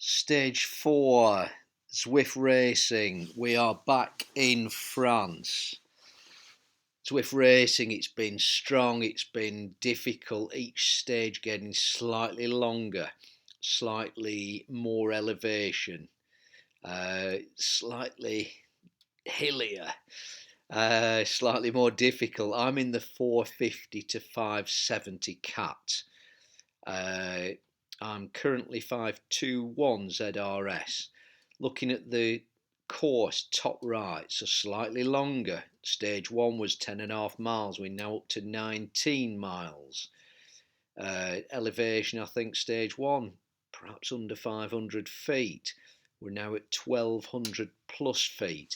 Stage 4, Zwift Racing. We are back in France. Zwift Racing, it's been strong, it's been difficult, each stage getting slightly longer, slightly more elevation, slightly hillier, slightly more difficult. I'm in the 450 to 570 cat. I'm currently 521 ZRS. Looking at the course top right, so slightly longer. Stage 1 was 10.5 miles, we're now up to 19 miles. Elevation, I think stage 1 perhaps under 500 feet. We're now at 1200 plus feet.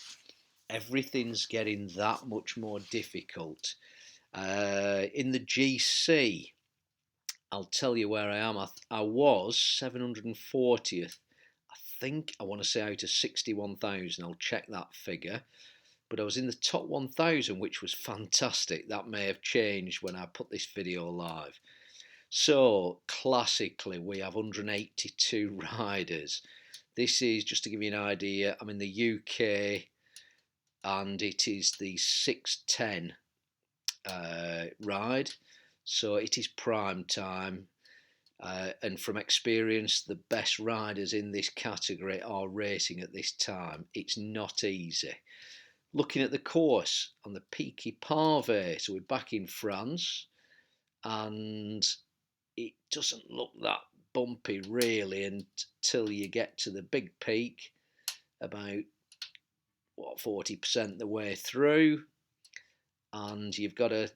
Everything's getting that much more difficult. In the GC, I'll tell you where I am. I was 740th. I want to say out of 61,000. I'll check that figure. But I was in the top 1,000, which was fantastic. That may have changed when I put this video live. So, classically, we have 182 riders. This is, just to give you an idea, I'm in the UK, and it is the 6:10 ride. So it is prime time, and from experience, the best riders in this category are racing at this time. It's not easy. Looking at the course on the PEAKY PAVE, so we're back in France, and it doesn't look that bumpy really until you get to the big peak, about 40% the way through, and you've got a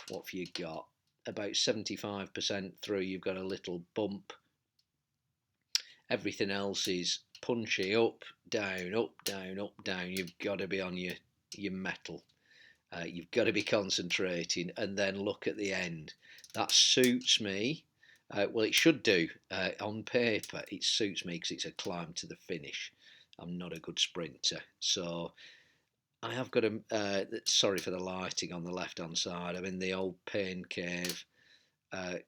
what have you got? About 75% through, you've got a little bump. Everything else is punchy, up, down, up, down, up, down. You've got to be on your mettle. You've got to be concentrating, and then look at the end. That suits me. Well, it should do. On paper, it suits me because it's a climb to the finish. I'm not a good sprinter, so I have got a. Sorry for the lighting on the left-hand side. I'm in the old pain cave, and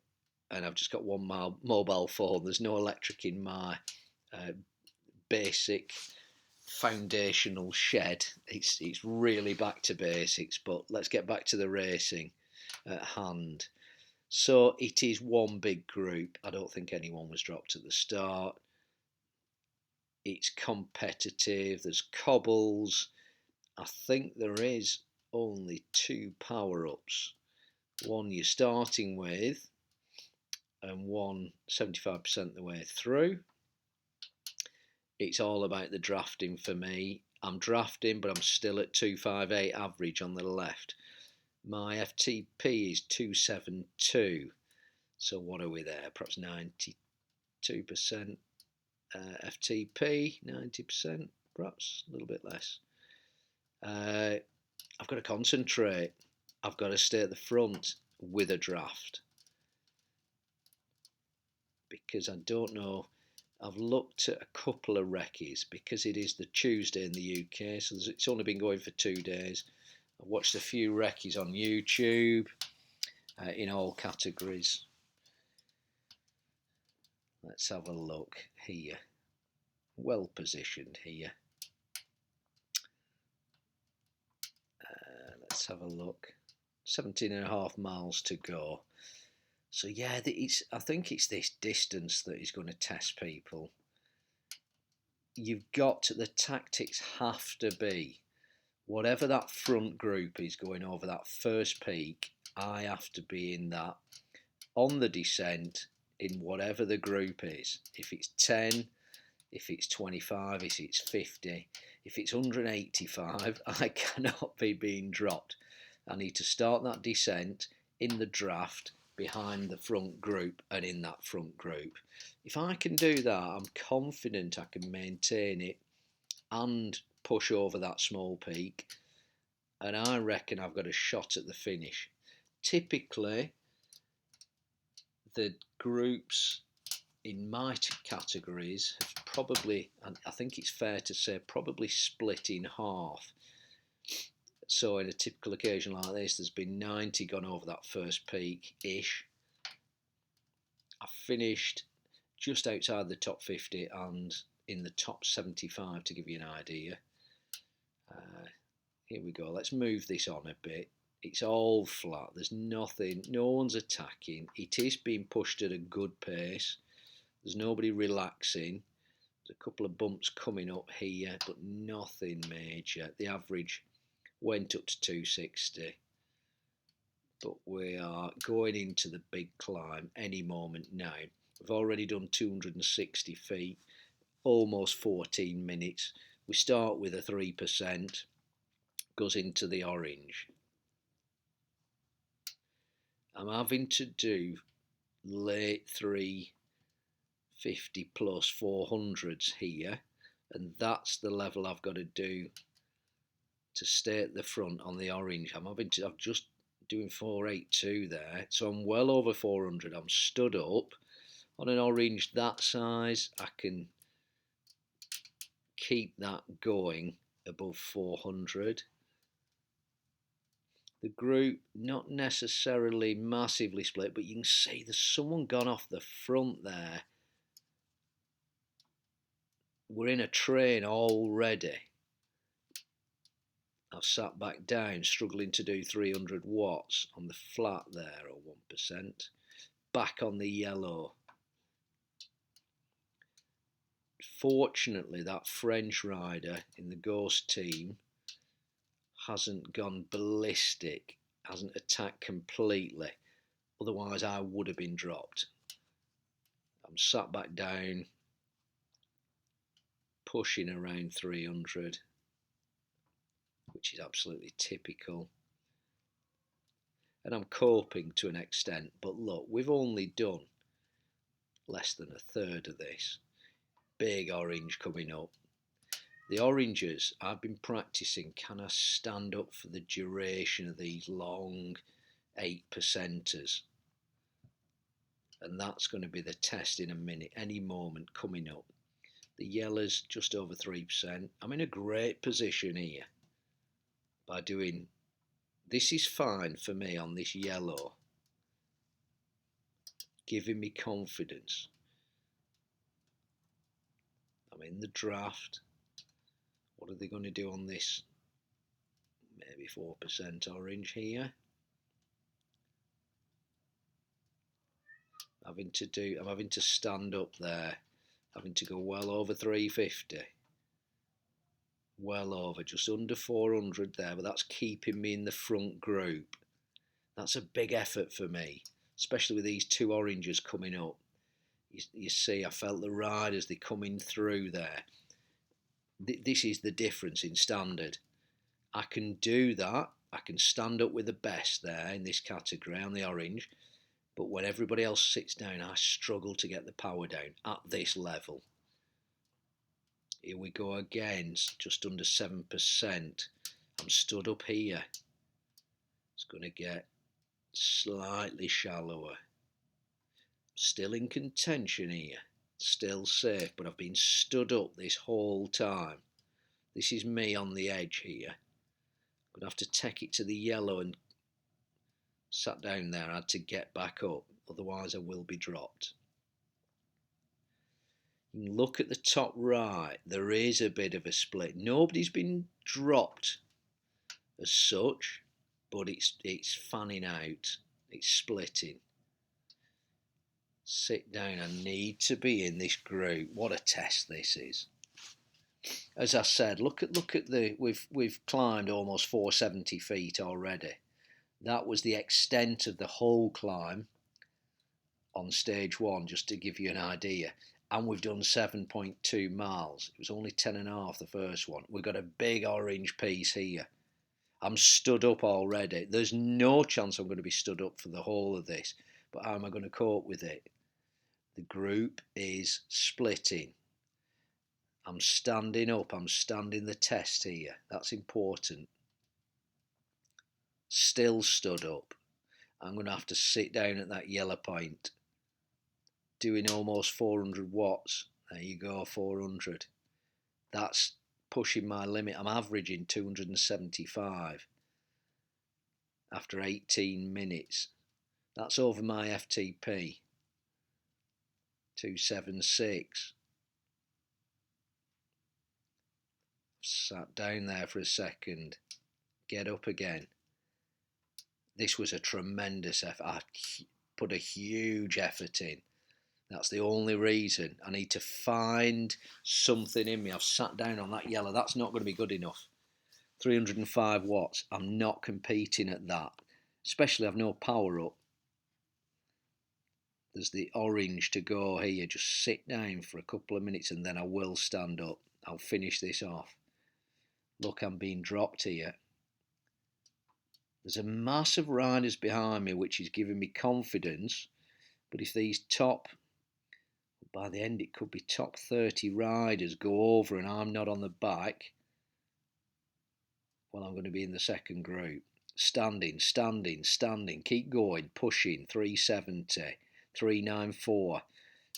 I've just got one mobile phone. There's no electric in my basic foundational shed. It's really back to basics. But let's get back to the racing at hand. So it is one big group. I don't think anyone was dropped at the start. It's competitive. There's cobbles. I think there is only 2 power-ups. One you're starting with, and one 75% the way through. It's all about the drafting for me. I'm drafting, but I'm still at 258 average on the left. My FTP is 272. So what are we there? Perhaps 92% FTP, 90%, perhaps a little bit less. I've got to concentrate. I've got to stay at the front with a draft, because I don't know. I've looked at a couple of recce's because it is the Tuesday in the UK, so it's only been going for 2 days. I've watched a few recce's on YouTube in all categories. Let's have a look here. Well positioned here. Let's have a look. 17.5 miles to go. So yeah, I think it's this distance that is going to test people. The tactics have to be, whatever that front group is going over that first peak, I have to be in that on the descent in whatever the group is. If it's 10, if it's 25, if it's 50, if it's 185, I cannot be being dropped. I need to start that descent in the draft behind the front group and in that front group. If I can do that, I'm confident I can maintain it and push over that small peak, and I reckon I've got a shot at the finish. Typically, the groups in my categories have probably, and I think it's fair to say, probably split in half. So in a typical occasion like this, there's been 90 gone over that first peak-ish. I finished just outside the top 50 and in the top 75 to give you an idea. Here we go. Let's move this on a bit. It's all flat. There's nothing. No one's attacking. It is being pushed at a good pace. There's nobody relaxing. There's a couple of bumps coming up here, but nothing major. The average went up to 260. But we are going into the big climb any moment now. We've already done 260 feet, almost 14 minutes. We start with a 3%, goes into the orange. I'm having to do late 350 plus 400s here, and that's the level I've got to do to stay at the front on the orange. I'm just doing 482 there, so I'm well over 400. I'm stood up on an orange that size. I can keep that going above 400. The group not necessarily massively split, but you can see there's someone gone off the front there. We're in a train already. I've sat back down, struggling to do 300 watts on the flat there, or 1%. Back on the yellow. Fortunately, that French rider in the Ghost team hasn't gone ballistic, hasn't attacked completely. Otherwise, I would have been dropped. I'm sat back down, pushing around 300, which is absolutely typical. And I'm coping to an extent, but look, we've only done less than a third of this. Big orange coming up. The oranges, I've been practicing, can I stand up for the duration of these long 8%ers? And that's going to be the test in a minute, any moment coming up. The yellow's just over 3%. I'm in a great position here by doing, this is fine for me on this yellow, giving me confidence. I'm in the draft. What are they going to do on this? Maybe 4% orange here. I'm having to stand up there, having to go well over 350. Well over, just under 400 there, but that's keeping me in the front group. That's a big effort for me, especially with these two oranges coming up. You see, I felt the riders, they're coming through there. This is the difference in standard. I can do that. I can stand up with the best there in this category on the orange. But when everybody else sits down, I struggle to get the power down at this level. Here we go again, just under 7%. I'm stood up here. It's going to get slightly shallower. Still in contention here. Still safe, but I've been stood up this whole time. This is me on the edge here. I'm going to have to take it to the yellow and sat down there. I had to get back up, otherwise I will be dropped. You can look at the top right. There is a bit of a split. Nobody's been dropped as such, but it's fanning out. It's splitting. Sit down. I need to be in this group. What a test this is. As I said, look at the we've climbed almost 470 feet already. That was the extent of the whole climb on stage one, just to give you an idea. And we've done 7.2 miles. It was only 10.5 the first one. We've got a big orange piece here. I'm stood up already. There's no chance I'm going to be stood up for the whole of this. But how am I going to cope with it? The group is splitting. I'm standing up. I'm standing the test here. That's important. Still stood up. I'm going to have to sit down at that yellow point. Doing almost 400 watts. There you go, 400. That's pushing my limit. I'm averaging 275 after 18 minutes. That's over my FTP. 276. Sat down there for a second. Get up again. This was a tremendous effort. I put a huge effort in. That's the only reason. I need to find something in me. I've sat down on that yellow. That's not going to be good enough. 305 watts. I'm not competing at that. Especially I've no power up. There's the orange to go here. Just sit down for a couple of minutes and then I will stand up. I'll finish this off. Look, I'm being dropped here. There's a mass of riders behind me which is giving me confidence. But if these by the end it could be top 30 riders go over and I'm not on the back, well, I'm going to be in the second group. Standing. Keep going, pushing. 370, 394.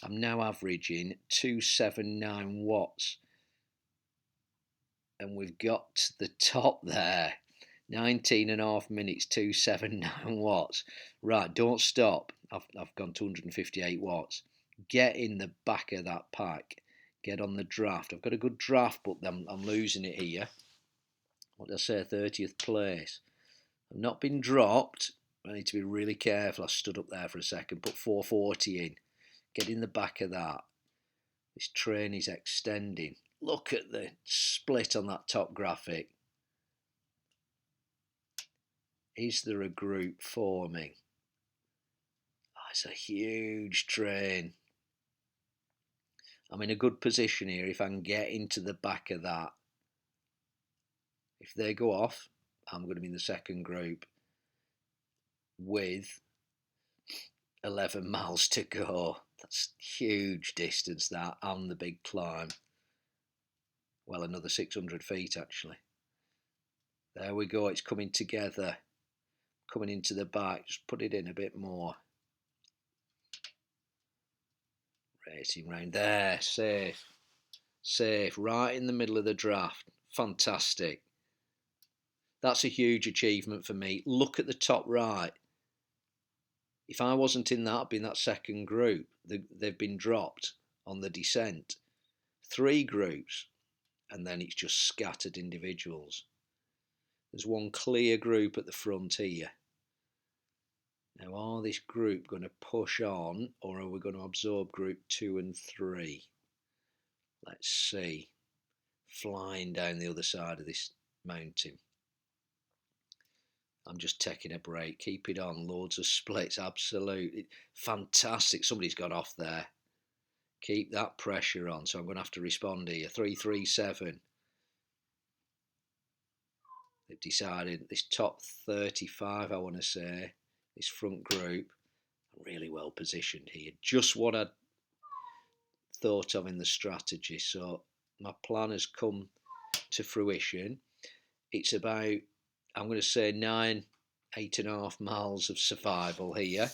I'm now averaging 279 watts. And we've got to the top there. 19.5 minutes, 279 watts. Right, don't stop. I've gone 258 watts. Get in the back of that pack. Get on the draft. I've got a good draft, but I'm losing it here. What did I say? 30th place. I've not been dropped. I need to be really careful. I stood up there for a second. Put 440 in. Get in the back of that. This train is extending. Look at the split on that top graphic. Is there a group forming? Oh, it's a huge train. I'm in a good position here if I can get into the back of that. If they go off, I'm going to be in the second group with 11 miles to go. That's huge distance, that, and the big climb. Well, another 600 feet actually. There we go, it's coming together. Coming into the back, just put it in a bit more. Racing round there, safe, right in the middle of the draft. Fantastic. That's a huge achievement for me. Look at the top right. If I wasn't in that, I'd be in that second group. They've been dropped on the descent. 3 groups, and then it's just scattered individuals. There's one clear group at the front here. Now, are this group going to push on, or are we going to absorb group 2 and 3? Let's see. Flying down the other side of this mountain. I'm just taking a break. Keep it on. Loads of splits. Absolutely fantastic. Somebody's got off there. Keep that pressure on. So I'm going to have to respond here. 337. They've decided this top 35, I want to say, this front group, really well positioned here. Just what I'd thought of in the strategy. So my plan has come to fruition. It's about, I'm going to say 8.5 miles of survival here.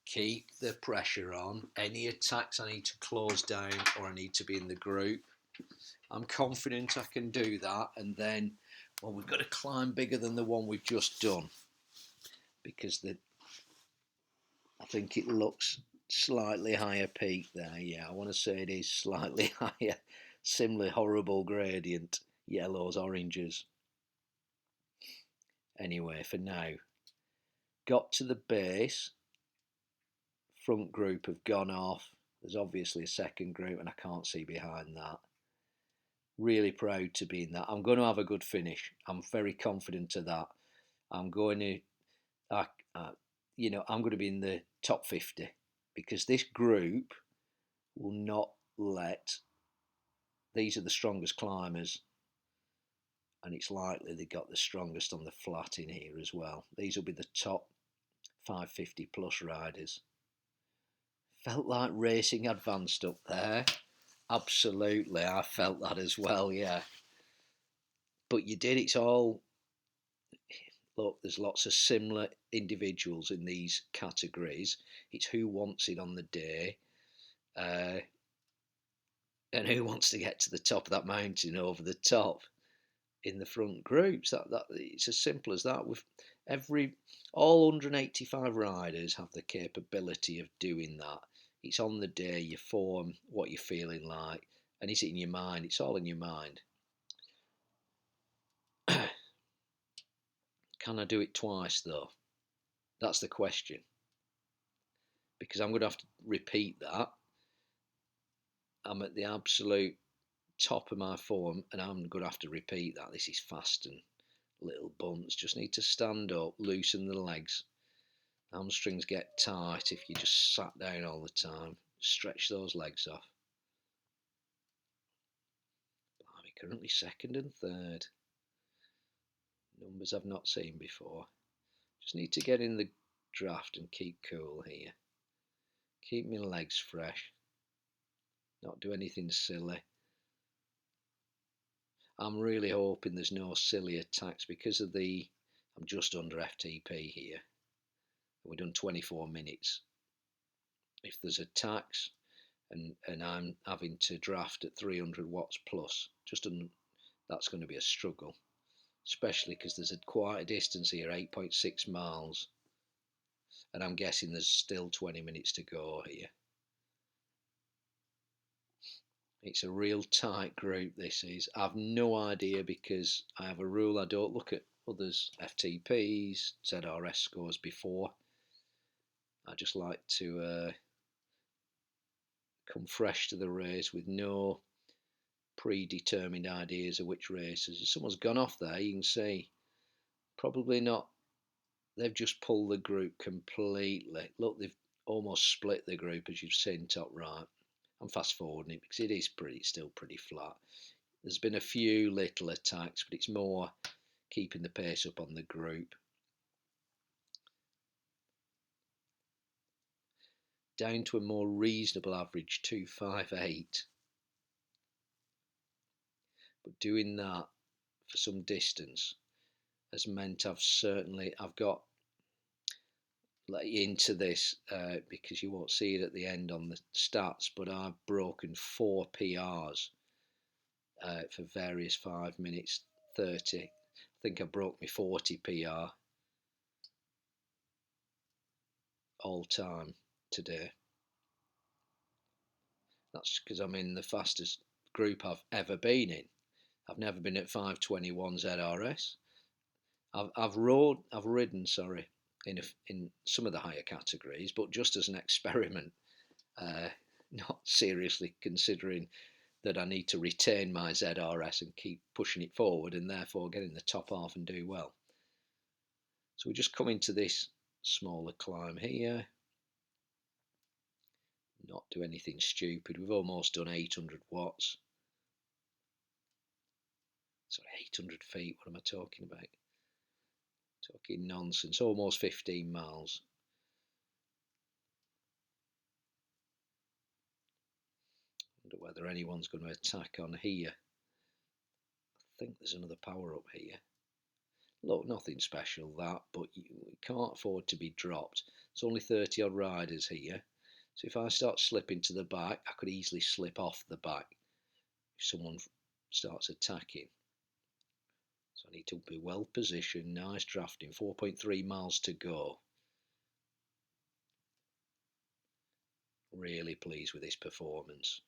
Keep the pressure on. Any attacks I need to close down or I need to be in the group. I'm confident I can do that. And then, well, we've got to climb bigger than the one we've just done. Because I think it looks slightly higher peak there. Yeah, I want to say it is slightly higher. Similar horrible gradient. Yellows, oranges. Anyway, for now, got to the base. Front group have gone off. There's obviously a second group and I can't see behind that. Really proud to be in that. I'm going to have a good finish. I'm very confident of that. I'm going to, I'm going to be in the top 50 because this group will not let, these are the strongest climbers and it's likely they got the strongest on the flat in here as well. These will be the top 550 plus riders. Felt like racing advanced up there. Absolutely, I felt that as well, yeah. But you did, it's all, look, there's lots of similar individuals in these categories. It's who wants it on the day and who wants to get to the top of that mountain over the top. in the front groups. That it's as simple as that. With all 185 riders have the capability of doing that. It's on the day, you form what you're feeling like, and is it in your mind? It's all in your mind. Can I do it twice though? That's the question. Because I'm going to have to repeat that. I'm at the absolute top of my form, and I'm going to have to repeat that. This is fast and little bumps. Just need to stand up, loosen the legs. Hamstrings get tight if you just sat down all the time. Stretch those legs off. I'm currently second and third. Numbers I've not seen before. Just need to get in the draft and keep cool here. Keep my legs fresh. Not do anything silly. I'm really hoping there's no silly attacks because of I'm just under FTP here. We've done 24 minutes. If there's attacks and I'm having to draft at 300 watts plus, that's going to be a struggle, especially because there's quite a distance here, 8.6 miles, and I'm guessing there's still 20 minutes to go here. It's a real tight group, this is. I've no idea because I have a rule, I don't look at others' FTPs, ZRS scores before. I just like to come fresh to the race with no predetermined ideas of which races. If someone's gone off there, you can see probably not. They've just pulled the group completely. Look, they've almost split the group, as you've seen top right. I'm fast forwarding it because it is still pretty flat. There's been a few little attacks, but it's more keeping the pace up on the group. Down to a more reasonable average, 258. But doing that for some distance has meant I've got into this because you won't see it at the end on the stats, but I've broken 4 PRs for various 5 minutes 30. I think I broke my 40 PR all time today. That's because I'm in the fastest group I've ever been in. I've never been at 521 ZRS. I've ridden in some of the higher categories, but just as an experiment, not seriously considering that I need to retain my ZRS and keep pushing it forward and therefore get in the top half and do well. So we just come into this smaller climb here. Not do anything stupid. We've almost done 800 watts. Sorry, 800 feet. What am I talking about? Talking nonsense. Almost 15 miles. Wonder whether anyone's going to attack on here. I think there's another power up here. Look, nothing special that, but you can't afford to be dropped. It's only 30 odd riders here. So if I start slipping to the back, I could easily slip off the back if someone starts attacking. So I need to be well positioned. Nice drafting. 4.3 miles to go. Really pleased with this performance.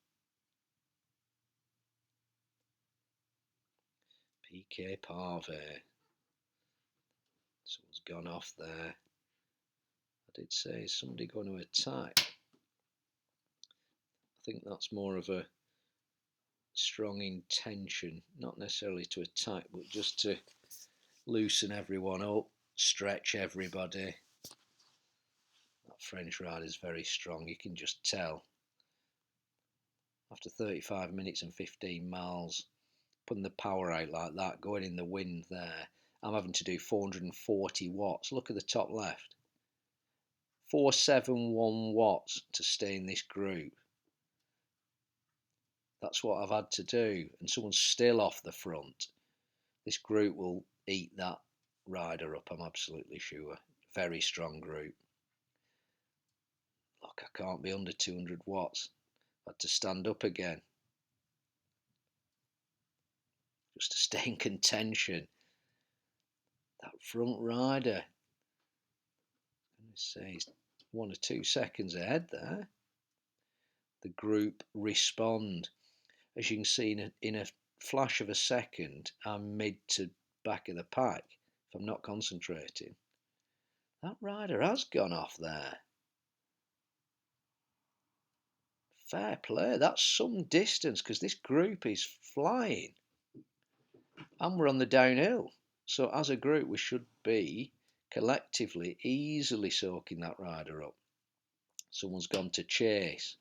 PEAKY Pave. Someone's gone off there. I did say somebody going to attack. I think that's more of a strong intention, not necessarily to attack, but just to loosen everyone up, stretch everybody. That French rider is very strong, you can just tell. After 35 minutes and 15 miles, putting the power out like that, going in the wind there, I'm having to do 440 watts. Look at the top left. 471 watts to stay in this group. That's what I've had to do, and someone's still off the front. This group will eat that rider up, I'm absolutely sure. Very strong group. Look, I can't be under 200 watts. I had to stand up again. just to stay in contention. That front rider, let's say he's 1 or 2 seconds ahead there. The group respond. As you can see, in a flash of a second, I'm mid to back of the pack if I'm not concentrating. That rider has gone off there. Fair play, that's some distance, because this group is flying. And we're on the downhill. So as a group, we should be collectively easily soaking that rider up. Someone's gone to chase.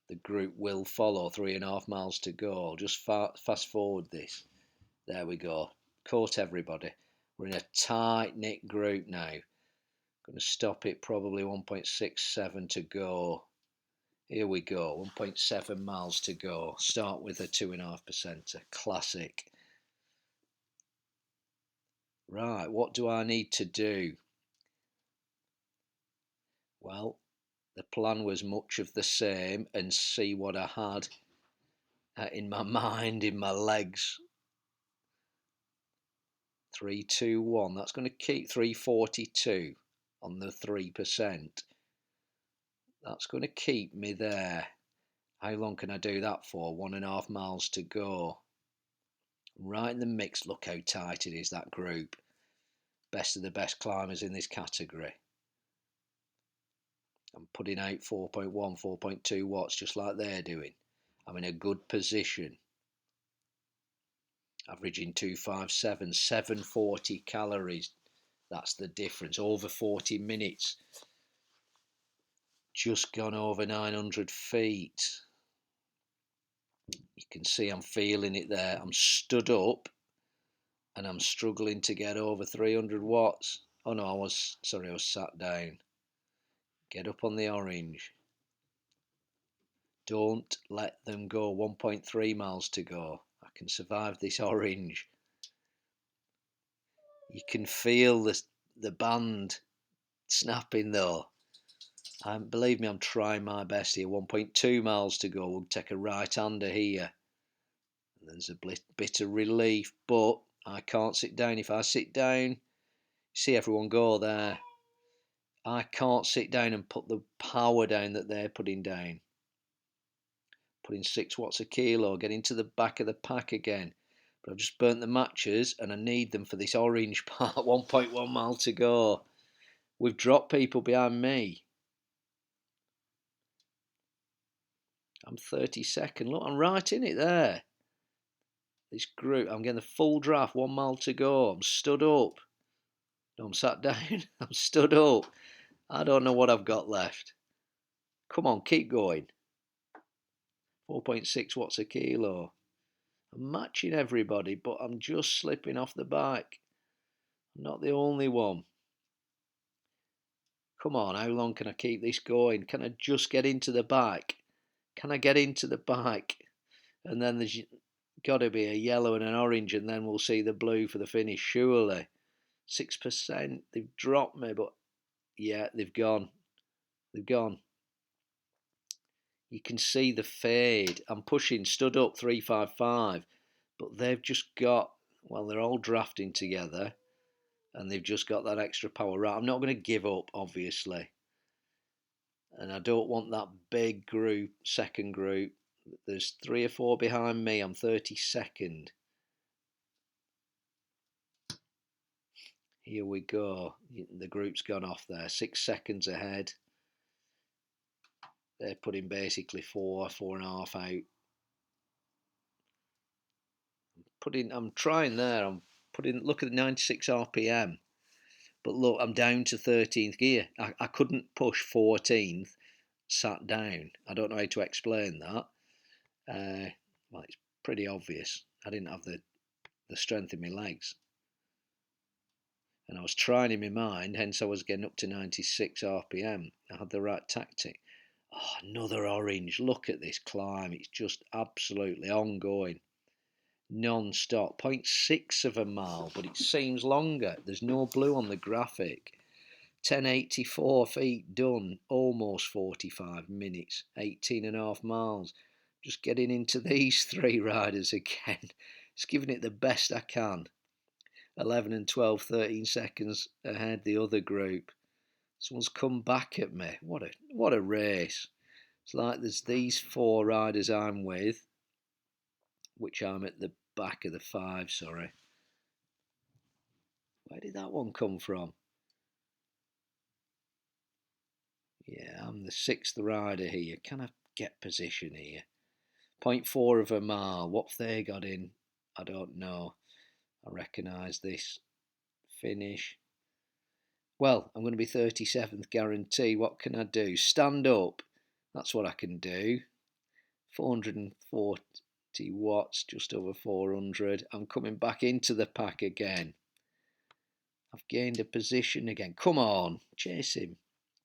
The group will follow. 3.5 miles to go. I'll just fast forward this. There we go. Caught everybody. We're in a tight-knit group now. Going to stop it, probably 1.67 to go. Here we go, 1.7 miles to go. Start with a 2.5%. Classic. Right, what do I need to do? Well, the plan was much of the same, and see what I had in my mind, in my legs. 3, 2, 1. That's going to keep 342 on the 3%. That's going to keep me there. How long can I do that for? 1.5 miles to go. Right in the mix. Look how tight it is, that group. Best of the best climbers in this category. I'm putting out 4.1, 4.2 watts, just like they're doing. I'm in a good position. Averaging 257, 740 calories. That's the difference. Over 40 minutes. Just gone over 900 feet. You can see I'm feeling it there. I'm stood up and I'm struggling to get over 300 watts. Oh no, I was sat down. Get up on the orange. Don't let them go. 1.3 miles to go. I can survive this orange. You can feel the band snapping though. Believe me, I'm trying my best here. 1.2 miles to go. We'll take a right-hander here. And there's a bit of relief, but I can't sit down. If I sit down, see everyone go there. I can't sit down and put the power down that they're putting down. Putting 6 watts a kilo, getting to the back of the pack again. But I've just burnt the matches and I need them for this orange part. 1.1 mile to go. We've dropped people behind me. I'm 32nd. Look, I'm right in it there. This group, I'm getting the full draft. 1 mile to go. I'm stood up. No, I'm sat down. I'm stood up. I don't know what I've got left. Come on, keep going. 4.6 watts a kilo. I'm matching everybody, but I'm just slipping off the bike. I'm not the only one. Come on, how long can I keep this going? Can I just get into the bike? Can I get into the bike? And then there's got to be a yellow and an orange, and then we'll see the blue for the finish, surely. 6%. They've dropped me, but yeah, they've gone. They've gone. You can see the fade. I'm pushing, stood up 355, but they've just got, well, they're all drafting together, and they've just got that extra power. Right, I'm not going to give up, obviously. And I don't want that big group, second group. There's 3 or 4 behind me. I'm 32nd. Here we go. The group's gone off there. 6 seconds ahead. They're putting basically 4.5 out. I'm trying there. I'm putting, look at the 96 RPM. But look, I'm down to 13th gear. I couldn't push 14th, sat down. I don't know how to explain that. Well, it's pretty obvious. I didn't have the strength in my legs. And I was trying in my mind, hence I was getting up to 96 RPM. I had the right tactic. Oh, another orange. Look at this climb. It's just absolutely ongoing. Non-stop. 0.6 of a mile, but it seems longer. There's no blue on the graphic. 1084 feet done. Almost 45 minutes. 18.5 miles. Just getting into these 3 riders again. Just giving it the best I can. 11 and 12, 13 seconds ahead the other group. Someone's come back at me. What a race. It's like there's these 4 riders I'm with, which I'm at the back of the 5, sorry. Where did that one come from? Yeah, I'm the 6th rider here. Can I get position here? 0.4 of a mile. What have they got in? I don't know. I recognise this finish. Well, I'm going to be 37th guarantee. What can I do? Stand up. That's what I can do. 440 watts, just over 400. I'm coming back into the pack again. I've gained a position again. Come on, chase him.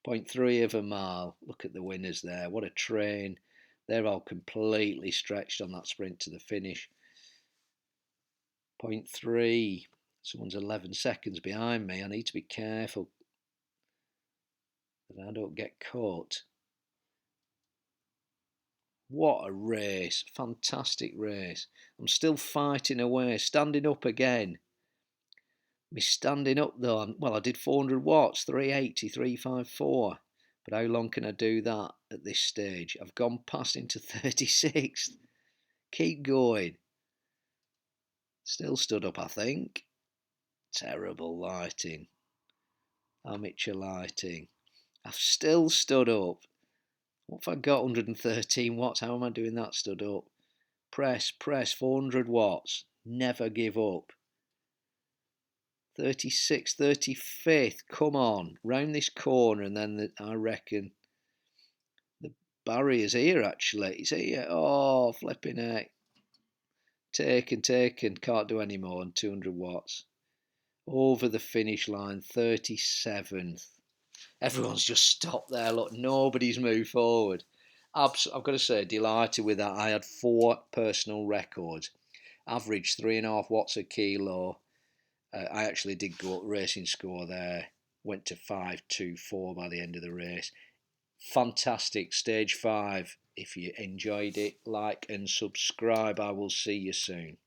0.3 of a mile. Look at the winners there. What a train. They're all completely stretched on that sprint to the finish. 0.3. Someone's 11 seconds behind me. I need to be careful that I don't get caught. What a race. Fantastic race. I'm still fighting away. Standing up again. Me standing up though. Well, I did 400 watts. 380, 354. But how long can I do that at this stage? I've gone past into 36th. Keep going. Still stood up, I think. Terrible lighting. Amateur lighting. I've still stood up. What have I got? 113 watts. How am I doing that stood up? Press, 400 watts. Never give up. 36th, 35th. Come on. Round this corner and then I reckon the barrier's here actually. It's here. Oh, flipping heck. Taken. Can't do any more on 200 watts. Over the finish line, 37th. Everyone's just stopped there. Look, nobody's moved forward. I've got to say, delighted with that. I had 4 personal records. Average 3.5 watts a kilo. I actually did go up racing score there. Went to 5.24 by the end of the race. Fantastic. Stage 5. If you enjoyed it, like and subscribe. I will see you soon.